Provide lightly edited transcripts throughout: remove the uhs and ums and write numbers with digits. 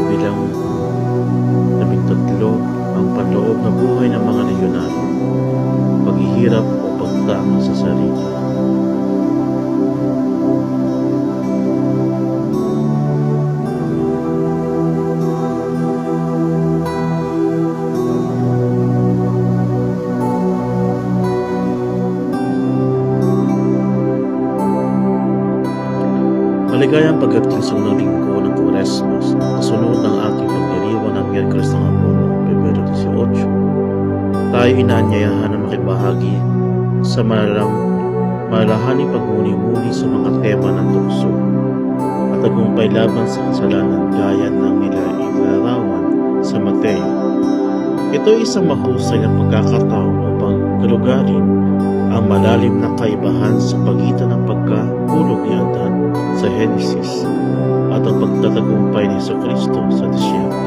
bilang 13 ang panloob na buhay ng mga lehyonaryo, paghihirap o pagtama sa sarili. Maligayang pagdating sa unang linggo ng Kuwaresma, kasunod ng ating pagdiriwang ng Miyerkules ng Abono, Pebrero 18, tayo inaanyayahan na makibahagi sa malalahaning pagmuni-muni sa mga tema ng tukso at tagumpay laban sa kasalanan gaya ng nilalarawan sa Mateo. Ito ay isang mahusay na pagkakataon upang galugarin ang malalim na kaibahan sa pagitan ng pagkahulog ni Adan sa Henesis at ang pagtatagumpay ni Jesucristo sa disyerto.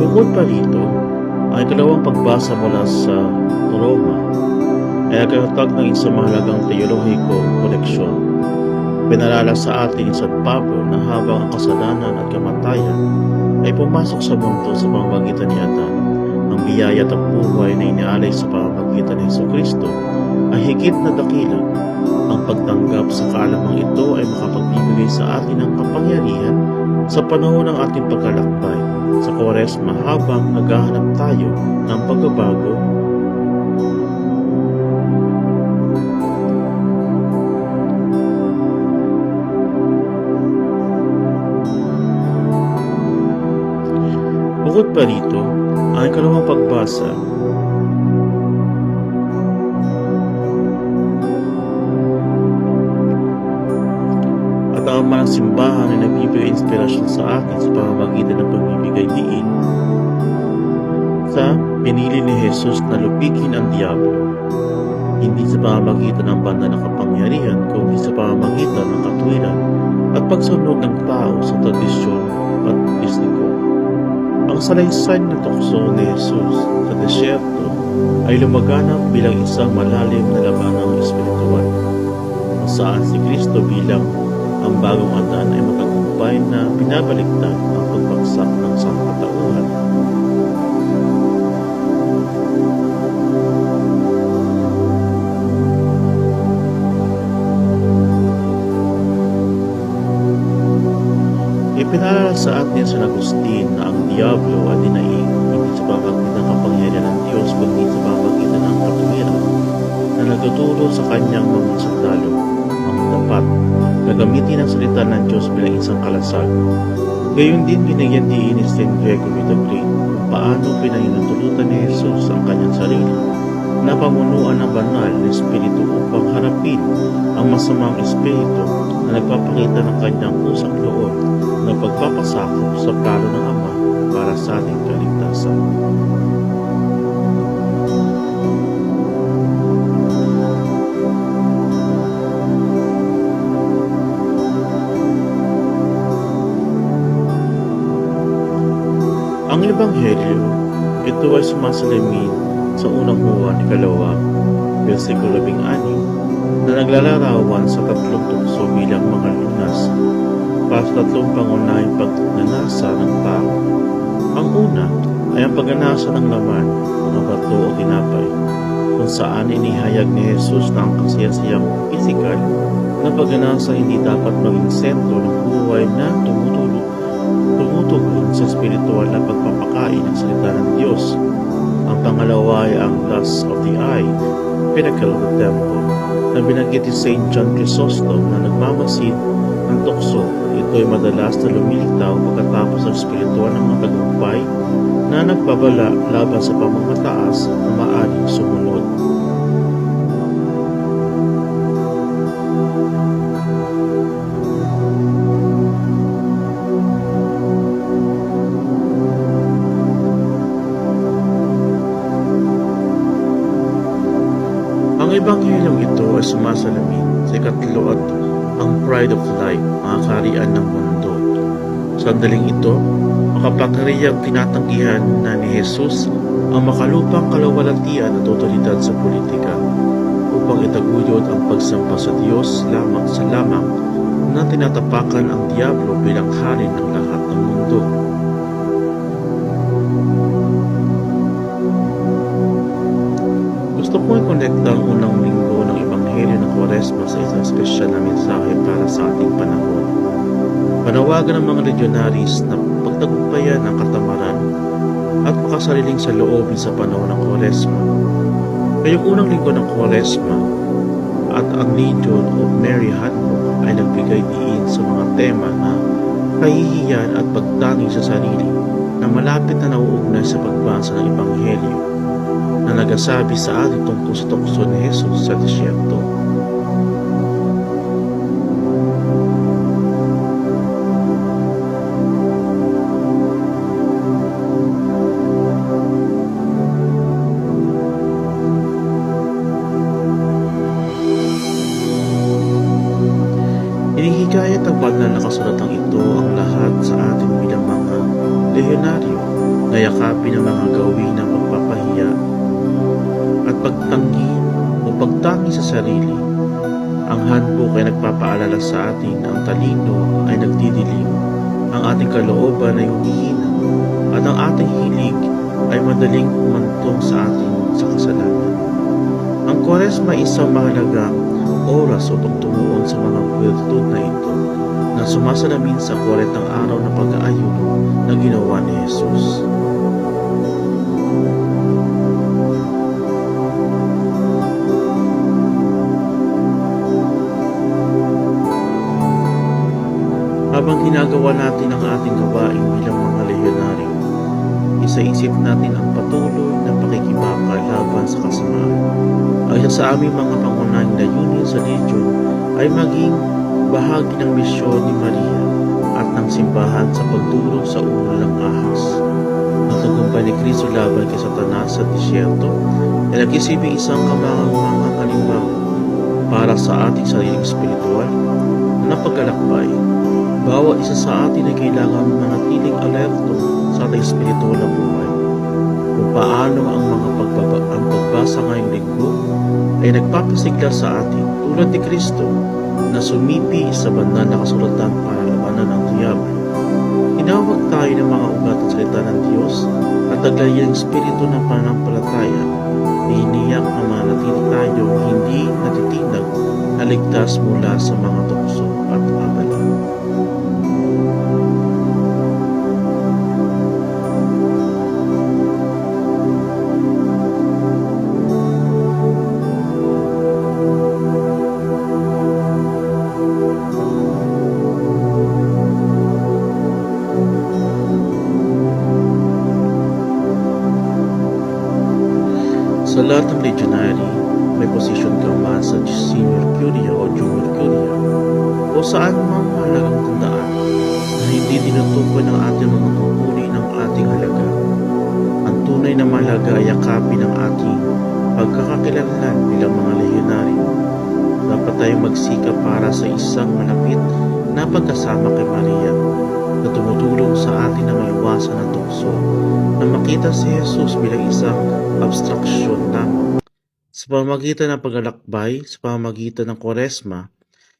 Bukod pa rito, ay kalawang pagbasa mula sa Roma ay nagkatag ng isang mahalagang teolohiko koleksyon. Pinalala sa atin ni San Pablo na habang ang kasalanan at kamatayan ay pumasok sa mundo sa pamamagitan ni Adan, ang biyaya at ang buhay na inialay sa pamamagitan ni Jesucristo ay higit na dakila. Ang pagtanggap sa kaalamang ito ay makapagbibigay sa atin ng kapangyarihan sa panahon ng ating pagkalakbay sa Kuwaresma habang naghahanap tayo ng pagbabago. Bukod pa rito, ang ikalawang pagbasa at ang mga simbahan ay nagbibigay inspirasyon sa atin sa pamamagitan ng pagbibigay diin sa pinili ni Jesus na lupigin ang Diablo, hindi sa pamamagitan ng banal na kapangyarihan kundi sa pamamagitan ng katwiran at pagsunod ng tao sa tradisyon at mistiko. Ang salaysay na tukso ni Jesus sa disyerto ay lumaganap bilang isang malalim na labanang espiritual, kung saan si Kristo bilang ang bagong Adan ay matagumpay na pinabaliktad ang pagbagsak ng sangkatauhan. Ipinalala sa atin San Agustin na ang Diablo ay dinaing hindi sa pamamagitan ng kapangyarihan ng Diyos kundi sa pamamagitan ng katwiran na nagtuturo sa kanyang mga sundalo ang dapat na gamitin ang salita ng Diyos bilang isang kalasag. Gayon din binigyan diin ni St. Gregory the Great kung paano pinahintulutan ni Jesus ang kanyang sarili na pamunuan ng banal na espiritu upang harapin ang masamang espiritu na nagpapakita ng kanyang kusang loob na pagpapasakop sa plano ng Ama para sa ating kaligtasan. Ang Ebanghelyo, ito ay sumasalamin sa unang Juan 2, versikulo 16, na naglalarawan sa tatlong tukso bilang mga lunas para sa tatlong pangunahing pagnanasa ng tao. Ang una ay ang pagnanasa ng laman, mga bato o tinapay, kung saan inihayag ni Jesus na ang kasiyasiyang pisikal na pagnanasa hindi dapat maging sentro ng buhay na tumutugon sa spiritual na pagpapakain ng salita ng Diyos. Ang pangalawa ay ang lust of the eye, pinnacle of the temple, na binanggit ni St. John Chrysostom na nagmamasid ng tukso. Ito ay madalas na lumilitaw pagkatapos ng spiritual ng mga tagumpay na nagbabala laban sa pamamataas na maaaring sumunod. Ang Ebanghelyong ito ay sumasalamin sa ikatlo at ang pride of life, mga kaharian ng mundo. Sandaling ito, ang makapangyarihang tinatanggihan na ni Jesus ang makalupang kalawalatian at otoridad sa politika upang itaguyod ang pagsampa sa Diyos lamang na tinatapakan ang Diablo bilang hari ng lahat ng mundo. Gusto ko i-connecta ang unang linggo ng Ebanghelyo ng Kwaresma sa isang espesyal na mensahe para sa ating panahon. Panawagan ng mga legionaries na pagtagumpayan ang katamaran at makasariling sa loobin sa panahon ng Kwaresma. Ngayong unang linggo ng Kwaresma at ang Legion of Mary Handbook ay nagbigay diin sa mga tema na kahihiyan at pagtangi sa sarili na malapit na nauugnay sa pagbasa ng Ebanghelyo na nagasabi sa atin tungkol sa tukso ni Jesus sa disyerto. Hinihikayat ang banal na kasulatang ito ang lahat sa atin bilang mga lehenaryo na yakapin ang mga gawin ng pagpapahiya at pagtangi sa sarili. Ang handbook ay nagpapaalala sa atin na ang talino ay nagdidilim, ang ating kalooban ay humihina, at ang ating hilig ay madaling humantong sa atin sa kasalanan. Ang Kwaresma ay isang mahalagang oras upang tumuon sa mga virtud na ito na sumasalamin sa 40 araw na pag-aayuno na ginawa ni Jesus. Habang ginagawa natin ang ating gawain bilang mga lehenaryo, isaisip natin ang patuloy na pakikibaka laban sa kasamaan. Ang isa sa aming mga pangunahing layunin sa Legion ay maging bahagi ng misyon ni Maria at ng simbahan sa pagdurog sa ulo ng ahas. Ang tagumpay ni Kristo laban kay Satanas sa disyerto ay nagsisilbing isang kamangang halimbawa para sa ating sariling espiritual na paglalakbay. Bawat isa sa atin ay kailangan manatiling alerto sa ating espiritual na buhay. Kung paano ang pagbasa ngayong linggo ay nagpapasigla sa atin tulad ni Kristo na sumipi sa banal na kasulatan para labanan ang Diablo. Tinawag tayo ng mga ugat at salita ng Diyos at naglayan ng espiritu ng pananampalataya. Iniiyak na manatili tayo hindi natitinag na ligtas mula sa mga tukso at abala. Sa lahat ng legionary, may posisyon ka man sa senior curia o junior curia o saan mang mahalagang tandaan na hindi tinutukoy ng ating mga tungkulin ng ating halaga. Ang tunay na mahalaga ay yakapin ang ating pagkakakilanlan bilang mga lehenaryo. Dapat tayong magsikap para sa isang malapit na pagkasama kay Maria na tumutulong sa atin na maiwasan ang tukso na makita si Jesus bilang isang abstraksyon lamang. Sa pamamagitan ng paglalakbay, sa pamamagitan ng Kwaresma,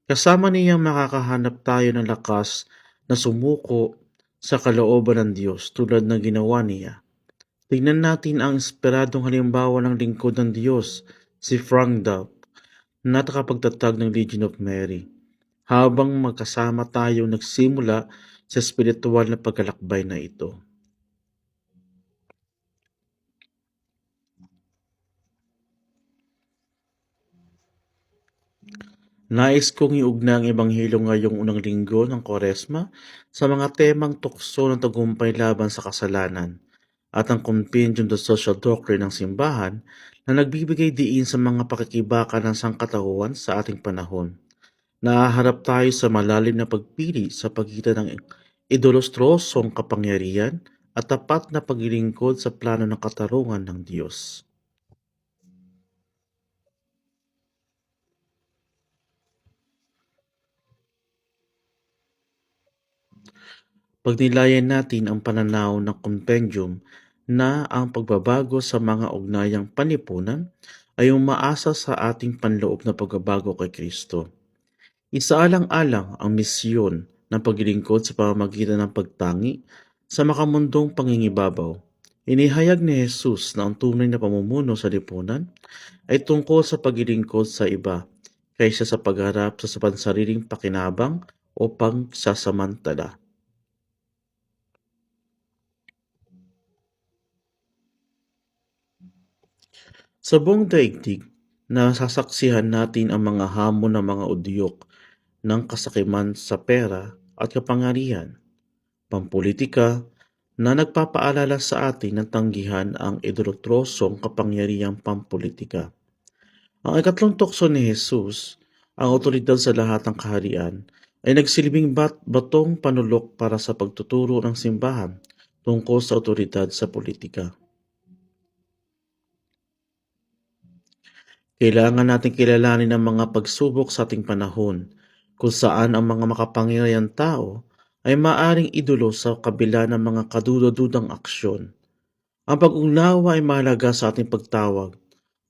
kasama niyang makakahanap tayo ng lakas na sumuko sa kalooban ng Diyos tulad ng ginawa niya. Tingnan natin ang inspiradong halimbawa ng lingkod ng Diyos, si Frank Dove, na nakapagtatag ng Legion of Mary. Habang magkasama tayo nagsimula sa espiritual na paglalakbay na ito. Nais kong iugna ang Ebanghelyo ngayong unang linggo ng Kwaresma sa mga temang tukso ng tagumpay laban sa kasalanan at ang Compendium of Social Doctrine ng simbahan na nagbibigay diin sa mga pakikibaka ng sangkatauhan sa ating panahon. Nahaharap tayo sa malalim na pagpili sa pagitan ng idolostrosong kapangyarihan at tapat na paglilingkod sa plano ng katarungan ng Diyos. Pagnilayan natin ang pananaw ng compendium na ang pagbabago sa mga ugnayang panlipunan ay umaasa sa ating panloob na pagbabago kay Kristo. Isaalang-alang ang misyon ng paglilingkod sa pamamagitan ng pagtangi sa makamundong pangingibabaw. Inihayag ni Jesus na ang tunay na pamumuno sa lipunan ay tungkol sa paglilingkod sa iba kaysa sa pagharap sa pansariling pakinabang o pagsasamantala. Sa buong daigdig, nasasaksihan natin ang mga hamon ng mga udyok ng kasakiman sa pera at kapangyarihan, pampolitika, na nagpapaalala sa atin ng tanggihan ang idolatrosong kapangyarihang pampolitika. Ang ikatlong tukso ni Jesus, ang otoridad sa lahat ng kaharian, ay nagsilbing batong panulok para sa pagtuturo ng simbahan tungkol sa otoridad sa politika. Kailangan nating kilalanin ang mga pagsubok sa ating panahon, kung saan ang mga makapangyarihang tao ay maaring idolo sa kabila ng mga kadudodudang aksyon. Ang pag-unawa ay mahalaga sa ating pagtawag.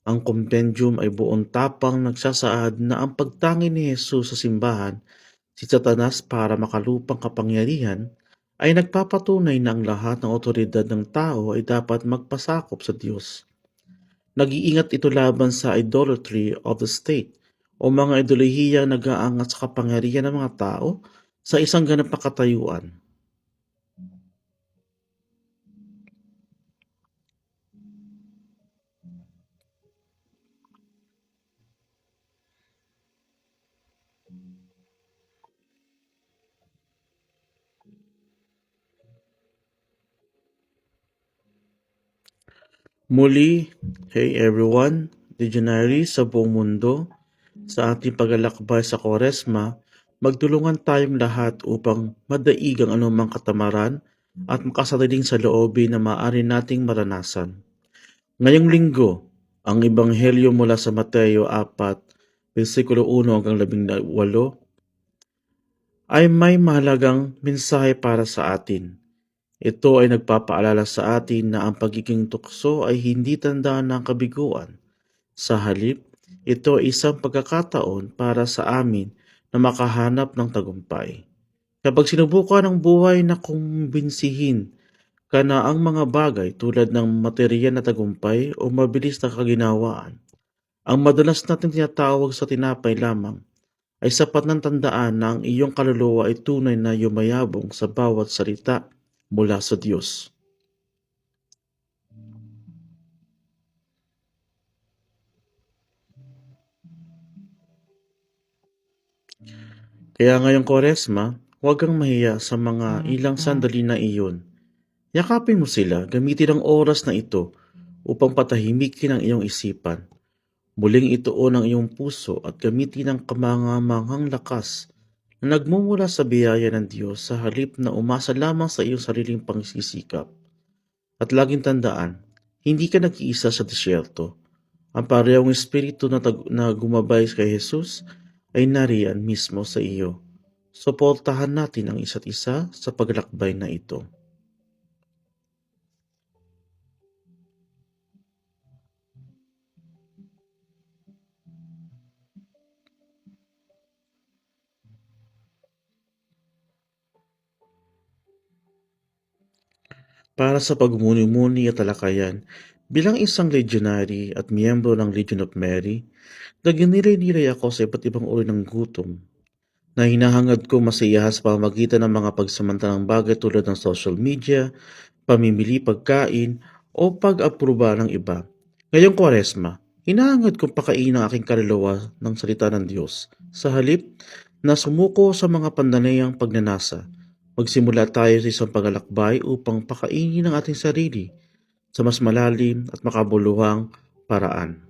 Ang compendium ay buong tapang nagsasaad na ang pagtangi ni Jesus sa simbahan, si Satanas para makalupang kapangyarihan, ay nagpapatunay na ang lahat ng otoridad ng tao ay dapat magpasakop sa Diyos. Nag-iingat ito laban sa idolatry of the state o mga ideolohiyang nag-aangat sa kapangyarihan ng mga tao sa isang ganap na katayuan. Muli, hey everyone, legionaries sa buong mundo, sa ating paglalakbay sa Kwaresma, magtulungan tayong lahat upang madaig ang anumang katamaran at makasariling sa loobin na maaari nating maranasan. Ngayong linggo, ang Ebanghelyo mula sa Mateo 4, versikulo 1 hanggang 18, ay may mahalagang mensahe para sa atin. Ito ay nagpapaalala sa atin na ang pagiging tukso ay hindi tanda ng kabiguan. Sa halip, ito ay isang pagkakataon para sa amin na makahanap ng tagumpay. Kapag sinubukan ng buhay na kumbinsihin ka na ang mga bagay tulad ng material na tagumpay o mabilis na kaginawaan, ang madalas natin tinatawag sa tinapay lamang, ay sapat ng tandaan na ang iyong kaluluwa ay tunay na yumayabong sa bawat salita mula sa Diyos. Kaya ngayong Kwaresma, huwag kang mahiya sa mga ilang sandali na iyon. Yakapin mo sila, gamitin ang oras na ito upang patahimikin ang iyong isipan. Muling ituon ang iyong puso at gamitin ang kamangamanghang lakas na nagmumula sa biyaya ng Diyos sa halip na umasa lamang sa iyong sariling pangsisikap. At laging tandaan, hindi ka nag-iisa sa disyerto. Ang parehong espiritu na gumabay kay Jesus ay nariyan mismo sa iyo. Suportahan natin ang isa't isa sa paglakbay na ito. Para sa pagmuni-muni at talakayan, bilang isang legionary at miyembro ng Legion of Mary, nagnilay-nilay ako sa iba't ibang uri ng gutom na hinahangad ko masiyahan sa pamamagitan ng mga pagsamantalang bagay tulad ng social media, pamimili pagkain, o pag-apruba ng iba. Ngayong Kwaresma, hinahangad kong pakainin ang aking kaluluwa ng salita ng Diyos. Sa halip na sumuko sa mga pandanayang pagnanasa, magsimula tayo sa isang paglalakbay upang pakainin ang ating sarili sa mas malalim at makabuluhang paraan.